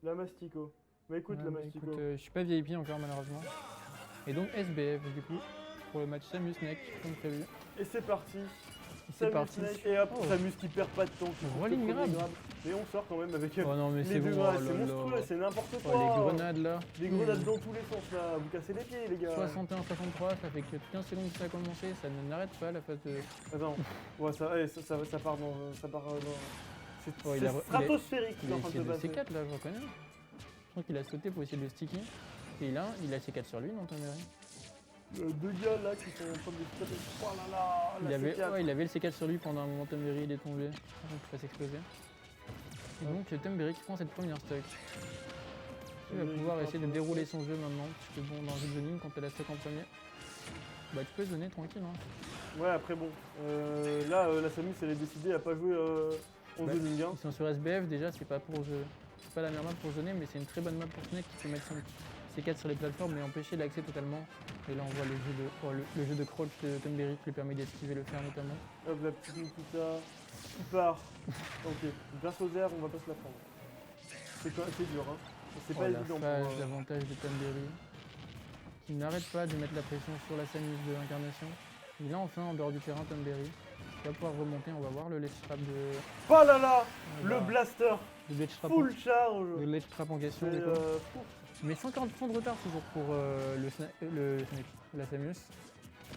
La Mastico. Bah écoute, la Mastico. Écoute, je suis pas VIP encore malheureusement. Et donc SBF du coup pour le match Samus Neck comme prévu. Et c'est parti. C'est parti. Snake, et hop, Oh. Samus qui perd pas de temps. Qui trouve Rolling le premier grab. Et on sort quand même avec Oh non mais les c'est deux bon, grades. oh C'est là monstrueux, là. c'est n'importe Oh, quoi. les grenades là. Des grenades dans tous les sens là. Vous cassez les pieds les gars. 61-63, ça fait que 15 secondes que ça a commencé, ça n'arrête pas la phase de... Attends, ouais, ça part dans. Ça part dans. C'est Oh, il a- stratosphérique Il qui est a en train de essayé se de passer. C4 là, je reconnais. Je crois qu'il a sauté pour essayer de le sticker. Et il a C4 sur lui, non Tomberry? Deux gars là qui sont en train de se taper. Oh là là, il la avait, C4. ouais, il avait le C4 sur lui pendant un moment, Tomberry il est tombé. Donc il va s'exploser. Et donc Tomberry qui prend cette première stock. Il va pouvoir essayer de dérouler son jeu maintenant. Parce que bon, dans le jeu de zoning, quand t'as la stock en premier, bah tu peux zoner tranquille. Hein. Ouais, après bon. Là, la Samus elle est décidée à pas jouer en Bah, zoning. Hein. Ils sont sur SBF déjà, c'est pas pour c'est pas la meilleure map pour zoner, mais c'est une très bonne map pour Snake qui peut mettre son C4 sur les plateformes et empêcher l'accès totalement. Et là on voit le jeu de crouch de Tomberry qui lui permet d'esquiver le fer notamment. Hop, la petite Nikita qui part. Ok, grâce aux airs, on va pas se la prendre. C'est dur, hein. C'est pas la évident phase pour. d'avantage de Tomberry qui n'arrête pas de mettre la pression sur la Samus de l'incarnation. Il est enfin en dehors du terrain Tomberry. Il va pouvoir remonter, on va voir le ledge trap de. Oh là là, le Voilà. blaster Le ledge trap, full charge. le ledge trap en question. C'est du coup. fou. Mais 50% de retard toujours pour la Samus.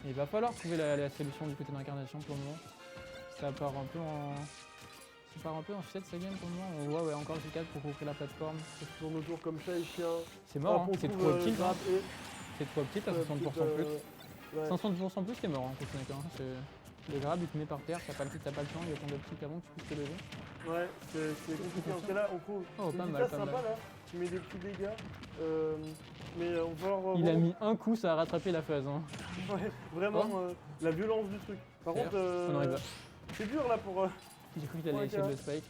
Et il va falloir trouver la solution du côté d'incarnation pour le moment. Ça part un peu en sucette sa game pour le moment. On voit ouais, encore le C4 pour couvrir la plateforme. C'est toujours le tour comme chat et chien. C'est mort, Hop, hein. on C'est trouve, trop petit. grab et C'est trop petit à 60% plus. Ouais. 500% plus, t'es mort, hein, pour Snake, hein. Le grab, il te met par terre, t'as pas le temps, il y a ton petit avant que tu puisses te lever. Ouais, c'est compliqué. En tout cas là, on trouve Oh, une pas Nikita mal, pas sympa mal. là, qui met des petits dégâts. Mais on va voir. Il a mis un coup, ça a rattrapé la phase. Hein. Ouais, vraiment la violence du truc. Par contre, Oh non, il va. c'est dur là pour J'ai cru qu'il allait essayer de le spike.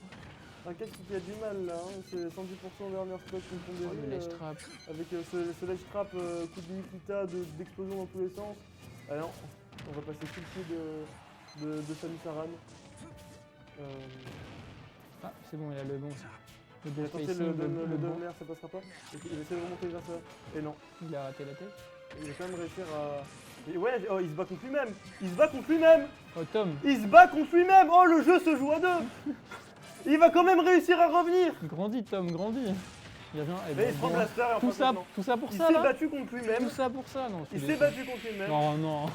un cas qui a du mal là. Hein. C'est 110% dernière stock qui Oh, tombe le ledge trap. avec ce ledge trap, coup de Nikita, d'explosion dans tous les sens. Ah non, on va passer tout le pied de Samus Aran. Ah, c'est bon, il a le bon. Le Attends, death c'est facing, le le bon. down air, ça passera pas. Il essaie de remonter grâce à. Et non. Il a raté la tête. Il va quand même réussir à. Et ouais, oh, il se bat contre lui-même. Il se bat contre lui-même. Oh, Tom, Il se bat contre lui-même. Oh, le jeu se joue à deux. Il va quand même réussir à revenir. grandis, Tom, grandis. Il revient. Eh Mais ben, il se prend bon. blaster et en Tout face, ça, maintenant. tout ça pour Il ça s'est là. battu contre lui-même. Tout ça pour ça, non. je Il suis s'est déçu. battu contre lui-même. Non, non.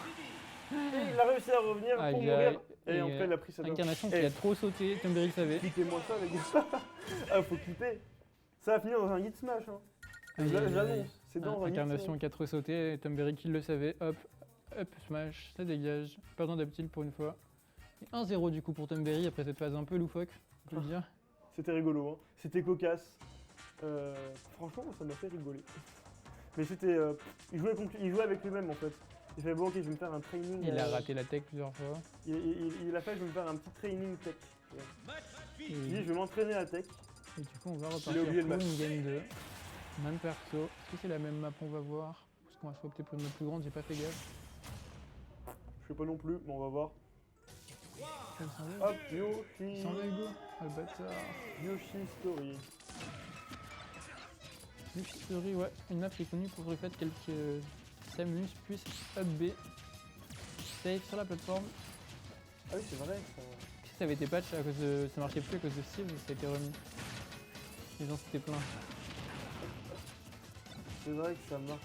Et il a réussi à revenir pour Aïe, mourir. aïe. Et en Et, fait, il a pris sa dose. Incarnation qui Eh. a trop sauté, Tomberry le savait. Clippez-moi ça, les gars. Ah, faut clipper. Ça va finir dans un hit smash. Hein. Aïe, aïe, aïe. J'annonce. C'est dans un hit Incarnation smash. qui a trop sauté, Tomberry qui le savait, hop, smash, ça dégage, pas besoin d'uptil pour une fois. Et 1-0 du coup pour Tomberry après cette phase un peu loufoque, on peut le dire. C'était rigolo. Hein. C'était cocasse. Franchement, ça m'a fait rigoler. Mais c'était. Il jouait avec lui-même en fait. Il fait bon, ok, je vais me faire un training. Il a raté la tech plusieurs fois. Il a fait, je vais me faire un petit training tech. Et, Il dit, je vais m'entraîner à tech. et du coup on va repartir Il a oublié le pour match. une game 2. Même perso. Est-ce que c'est la même map on va voir? Parce qu'on va se opter pour une map plus grande, j'ai pas fait gaffe. Je sais pas non plus, mais on va voir. Il s'en va, Hop, Yoshi. il s'en va Hugo. Ah le bâtard. Yoshi Story. Yoshi Story, ouais, une map qui est connue pour le fait qu'elle Samus puisse up B, safe sur la plateforme. Ah oui, c'est vrai. Si ça avait été patch à cause de. Ça marchait plus à cause de Steve, ça a été remis. Les gens s'étaient plaints. C'est vrai que ça marche.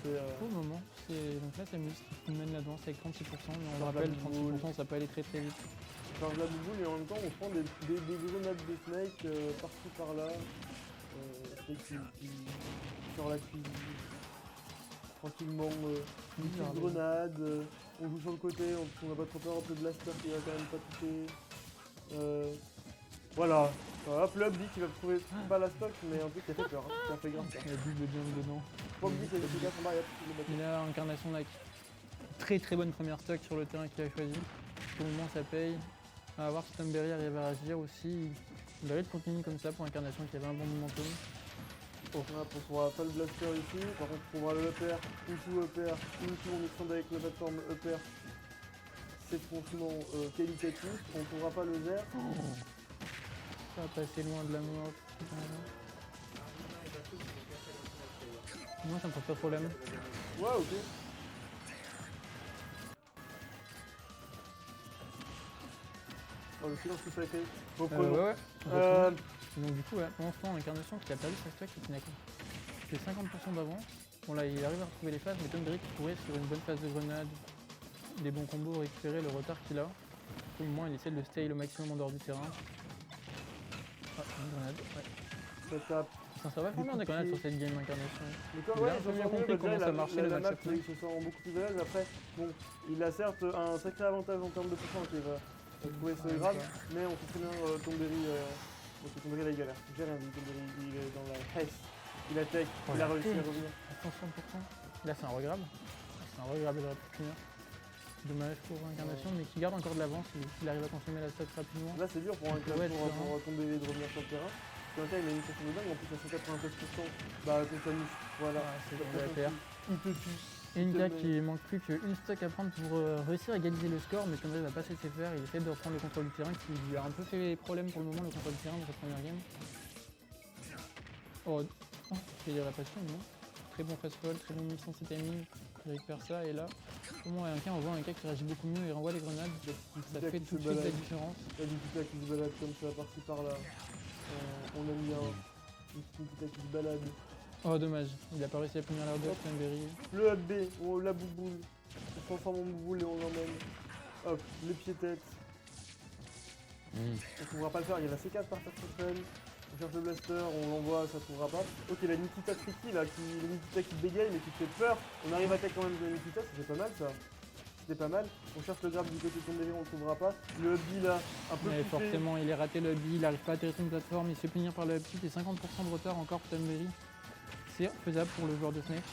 C'est, Pour le moment, c'est donc là Samus qui mène la danse avec 36%, mais on le Ça rappelle, va de 36% ça peut aller très très vite. charge la bouboule et en même temps on prend des grenades de Snake par-ci par-là. Snake qui sort la cuisine. Tranquillement, une petite grenade. On joue sur le côté, on n'a pas trop peur. Hop, le blaster qui va quand même pas toucher. Voilà. Hop, le dit qu'il va trouver pas la stock, mais un truc qui a fait peur. Hein. Qui a fait grave peur. Il y a double jump dedans. Bob dit qu'il y a des gars en bas, il a Il a Incarnation là, très très bonne première stock sur le terrain qu'il a choisi. Pour le moment ça paye. On va voir si Tomberry arrive à réagir aussi. Il va être continuer comme ça pour Incarnation qui avait un bon momentum. On trouvera pas le blaster ici, par contre on trouvera le upper, Usu upper, Usu en mixant avec la plateforme upper. C'est franchement qualitatif, on trouvera pas le vert. Ça va passer loin de la mort. Moi, ça me pose pas de problème. Ouais, ok. Oh, le silence que ça a fait. Reprenons. Ouais. Euh, Donc du coup, ouais, pour l'instant, Incarnation qui a perdu sa stack, qui n'a fait 50% d'avance. Bon là, il arrive à retrouver les phases, mais Tom Berry qui pourrait sur une bonne phase de grenade, des bons combos, récupérer le retard qu'il a. Au moins, il essaie de le stay le maximum en dehors du terrain. Ah, une grenade, ouais. ça tape. Ça va vraiment des grenades sur cette game Incarnation. Mais quand, Il a ouais, un ils peu s'en mieux sortent compris mieux, comment déjà, ça marchait, le la map, match-up. il se sent beaucoup plus à l'aise. Après, bon, il a certes un sacré avantage en termes de puissance qui va trouver ce grave, mais on sait très bien Tomberry, parce que Tomberry là il galère. J'ai rien dit, Tomberry il est dans la hesse, il attaque, il a réussi à revenir. Attention, pourtant. Là, c'est un reggrab. C'est un reggrab, il aurait pu finir. Dommage pour Incarnation, mais qui garde encore de l'avance, il arrive à consommer la stack rapidement. Là c'est dur pour Tomberry de revenir sur le terrain. Parce qu'un cas il a une pression de dingue, en plus à 193%, bah contre Samus, voilà. C'est ce qu'on va faire. Il te tue. Et Inca qui manque plus qu'une stack à prendre pour réussir à égaliser le score, mais Tomberry va pas se laisser faire, il essaie de reprendre le contrôle du terrain qui lui a un peu fait problème pour le moment, le contrôle du terrain dans sa première game. Oh, il y a la passion, non. Très bon fast-fall, très bon mission de timing, il récupère ça, et là, au moins on voit un cas qui réagit beaucoup mieux et renvoie les grenades, ça fait tout de suite la différence. Il y a des Nikita qui se baladent comme ça, par-ci par-là. On aime bien une petite Nikita qui se balade. Oh dommage, il a pas réussi à punir l'air de Tomberry. Le AB, on la bouboule. On transforme en bouboule et on l'emmène. Hop, le pied-tête. On ne trouvera pas le faire, il y a la C4 par terre sur scène. On cherche le blaster, on l'envoie, ça ne trouvera pas. Ok, la Nikita tricky là, la Nikita qui bégaye mais qui fait peur. On arrive à tech quand même de la Nikita, c'était pas mal ça. C'était pas mal. On cherche le grab du côté de Tomberry, on ne le trouvera pas. Le hubby là, un peu Mais poussé. forcément, il est raté le hubby, il n'arrive pas à atterrir sur une plateforme, il se fait punir par le hubby, et 50% de retard encore pour Tomberry. C'est faisable pour le joueur de Snake.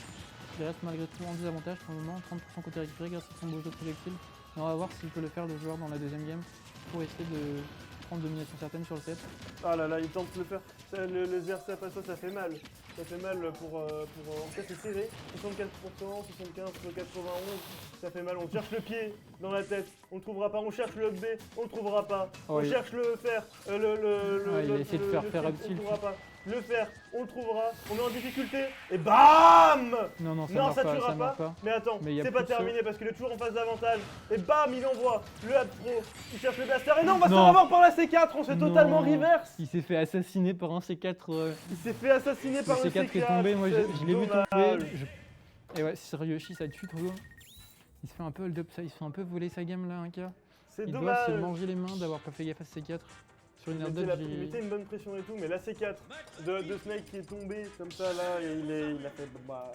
Il reste malgré tout en désavantage pour le moment, 30% côté récupéré grâce à son beau jeu de projectile. Et on va voir s'il peut le faire le joueur dans la deuxième game pour essayer de prendre domination certaine sur le set. Ah là là, il tente de le faire. Le ZRC après ça fait mal. Ça fait mal pour en tout cas c'est serré. 64%, 75, 91. Ça fait mal. On cherche le pied dans la tête. On le trouvera pas. On cherche le B. On le trouvera pas. Oh, on cherche le fer. il a essayé de faire up on le tilt. trouvera pas. Le fer, on le trouvera. On est en difficulté. Et BAM! Non, ça Non, meurt ça pas, tuera ça meurt pas. Mais attends, Mais il y a c'est plus pas de saut. terminé parce qu'il est toujours en phase d'avantage. Et bam, il envoie le Hab Pro. Il cherche le blaster. Et non, on va se Non. faire avoir par la C4. On se fait Non. totalement reverse. Il s'est fait assassiner par un C4. Il s'est fait assassiner Le par le C4 qui est C4. tombé, moi je c'est l'ai vu dommage. tomber. Et ouais, sur Yoshi, ça tue trop. Il se fait un peu hold up, il se fait un peu voler sa game là, un cas. C'est Il doit dommage. se manger les mains d'avoir pas fait gaffe à ce C4. Sur une air dodge, Il mettait une bonne pression et tout, mais la C4 de Snake qui est tombé comme ça là, et il a fait bah,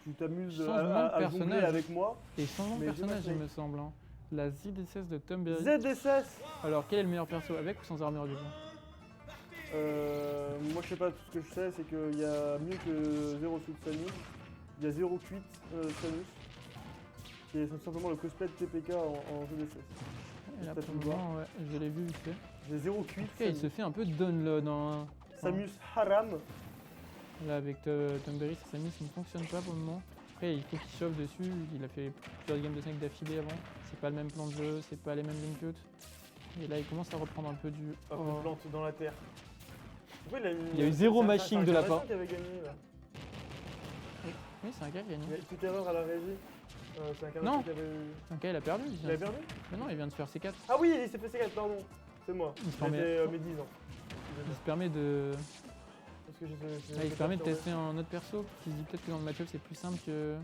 tu t'amuses Changement de à jongler personnage. avec moi. Et changement de Mais personnage, j'ai il pas me semble. Hein. La ZSS de Tomberry. ZSS. Alors, quel est le meilleur perso, avec ou sans armure du coup? Moi je sais pas, tout ce que je sais c'est qu'il y a mieux que 0 suite Samus. Il y a 0 quit Samus. Qui est simplement le cosplay de TPK en ZSS. Et là, T'as pour pu le le voir. moment, ouais, je l'ai vu vite fait. J'ai 0 quit. En tout cas, il se fait un peu download. Hein. Samus Haram. Là, avec Tomberry, sa Samus, il ne fonctionne pas pour le moment. Après, il faut qu'il chauffe dessus. Il a fait plusieurs games de Snake d'affilée avant. C'est pas le même plan de jeu, c'est pas les mêmes inputs. Et là, il commence à reprendre un peu du. Hop, on plante dans la terre. Pourquoi Il y a eu zéro mashing de la part. Qui avait gagné là. Oui, c'est un gars qui a Il y a gagné. une petite erreur à la régie. C'est un Non. canard qui avait. Un gars, il a perdu. Il a perdu. Mais non, il vient de se faire C4. Ah oui, il s'est fait C4, pardon. C'est moi. Il se permet- J'avais mes 10 ans. Il se permet de. Parce que Il se permet de tester un autre perso. Il se dit peut-être que dans le match-up, c'est plus simple que.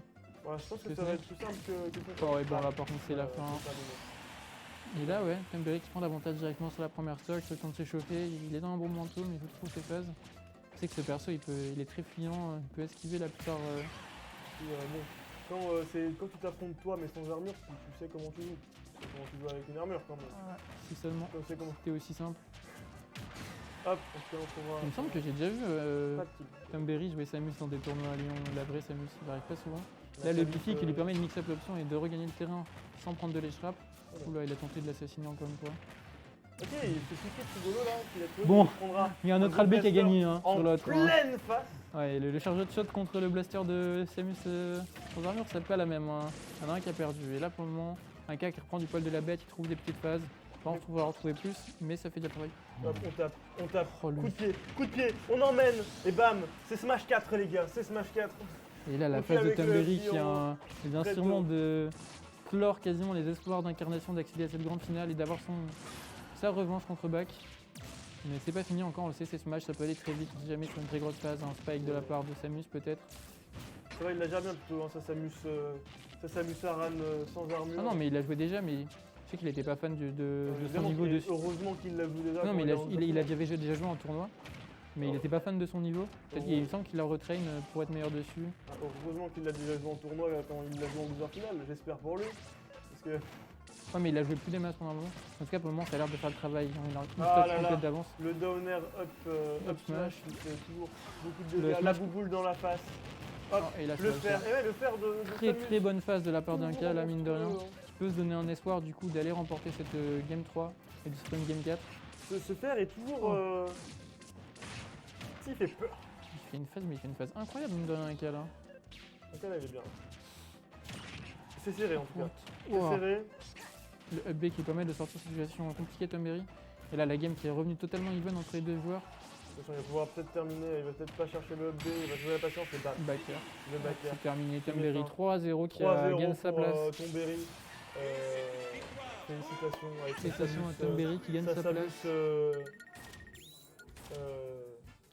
Ouais, je pense que que ça va Snake. être plus simple que ça. Oh, ouais, bon, là, par contre, c'est la fin. c'est terminé. Et là, ouais, Tomberry qui prend l'avantage directement sur la première stock, le temps de s'échauffer, il est dans un bon momentum, il faut trouver ses phases. Tu sais que ce perso, il est très fuyant, il peut esquiver la plupart. Puis, bon, quand tu t'affrontes toi mais sans armure, tu sais comment tu joues. Tu sais comment tu joues avec une armure quand même. Si seulement Tu sais comment. c'était aussi simple. Hop, on se retrouvera. Il me semble que j'ai déjà vu Pas de kill. Tomberry jouer Samus dans des tournois à Lyon, la vraie Samus, il n'arrive pas souvent. Là, le Biffy qui lui permet de mix-up l'option et de regagner le terrain sans prendre de l'échappe. Oula, il a tenté de l'assassiner encore une fois. Ok, il fait suffit de rigolo là, qu'il a trouvé. Bon, il prendra il y a un autre gros Albé qui a blaster gagné hein, en sur l'autre. hein. pleine face. Ouais, le chargeur de shot contre le blaster de Samus sans armure, c'est pas la même. Hein. Il y en a un qui a perdu. Et là, pour le moment, un cas qui reprend du poil de la bête, il trouve des petites phases. Enfin, on va en retrouver plus, mais ça fait déjà travail. Hop, on tape. Oh, lui. Coup de pied, on emmène. Et bam, c'est Smash 4 les gars, c'est Smash 4. Et là, la Donc, phase de avec le Tumberry qui Pyro, vient Red sûrement Bull. de clore quasiment les espoirs d'incarnation d'accéder à cette grande finale et d'avoir sa revanche contre Bak. Mais c'est pas fini encore, on le sait, c'est Smash, ça peut aller très vite si jamais sur une très grosse phase, un spike de la part de Samus peut-être. C'est vrai, il l'a déjà bien plutôt, hein, ça s'amuse Aran sans armure. Ah non, mais il a joué déjà, mais je sais qu'il était pas fan de son Évidemment niveau qu'il est- dessus. Heureusement qu'il l'a vu déjà. Non, quand mais est en il avait déjà joué en tournoi, mais il Oh. était pas fan de son niveau. Peut-être qu'il me semble qu'il a retrain pour être meilleur dessus. Ah, heureusement qu'il l'a déjà joué en tournoi quand il l'a joué en loser final, j'espère pour lui. Parce que Ouais, mais il a joué plus des masses pendant un moment. En tout cas, pour le moment, ça a l'air de faire le travail. Il a une Ah stock là là. complète d'avance. le downer up smash, smash. il fait toujours beaucoup de Le dégâts. La smash. bouboule dans la face. Hop, Ah, et là, ça le va le fer. faire. Et ouais, le fer de Très Samus. très bonne phase de la part d'un Toujours cas, là, mine de rien. monstrueux, hein. Qui peut se donner un espoir du coup d'aller remporter cette Game 3 et de se faire une Game 4. Ce fer est toujours. Oh. Il fait peur. Il fait une phase, mais il fait une phase incroyable, mine de rien, un cas là. Donc là, il est bien. C'est serré en tout cas. C'est Wow. serré. Le up B qui permet de sortir de cette situation compliquée Tumberry. Et là, la game qui est revenue totalement even entre les deux joueurs. Attention, il va pouvoir peut-être terminer. Il va peut-être pas chercher le up B. Il va jouer la patience et battre. Backer. Le backer. C'est terminé. C'est Tumberry méchant. 3-0 qui a 3-0 gagné sa pour place. Tumberry. Félicitations avec sa Félicitations à Samus, Tumberry qui gagne sa sa Samus, place.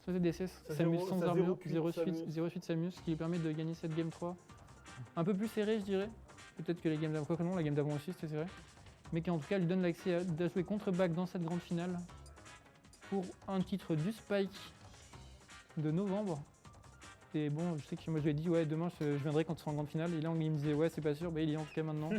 Ça fait des CS. Ça Samus zéro- sans ça armure, zéro pute 0 Samus. suite, 0 suite Samus qui lui permet de gagner cette game 3. Un peu plus serré, je dirais. Peut-être que les games d'avant, quoi que non, la game d'avant aussi c'était serré. Mais qui en tout cas lui donne l'accès à jouer contre Bak dans cette grande finale pour un titre du Spike de novembre. Et bon, je sais que moi je lui ai dit ouais demain je viendrai quand tu seras en grande finale. Et là il me disait ouais c'est pas sûr, bah il y est en tout cas maintenant.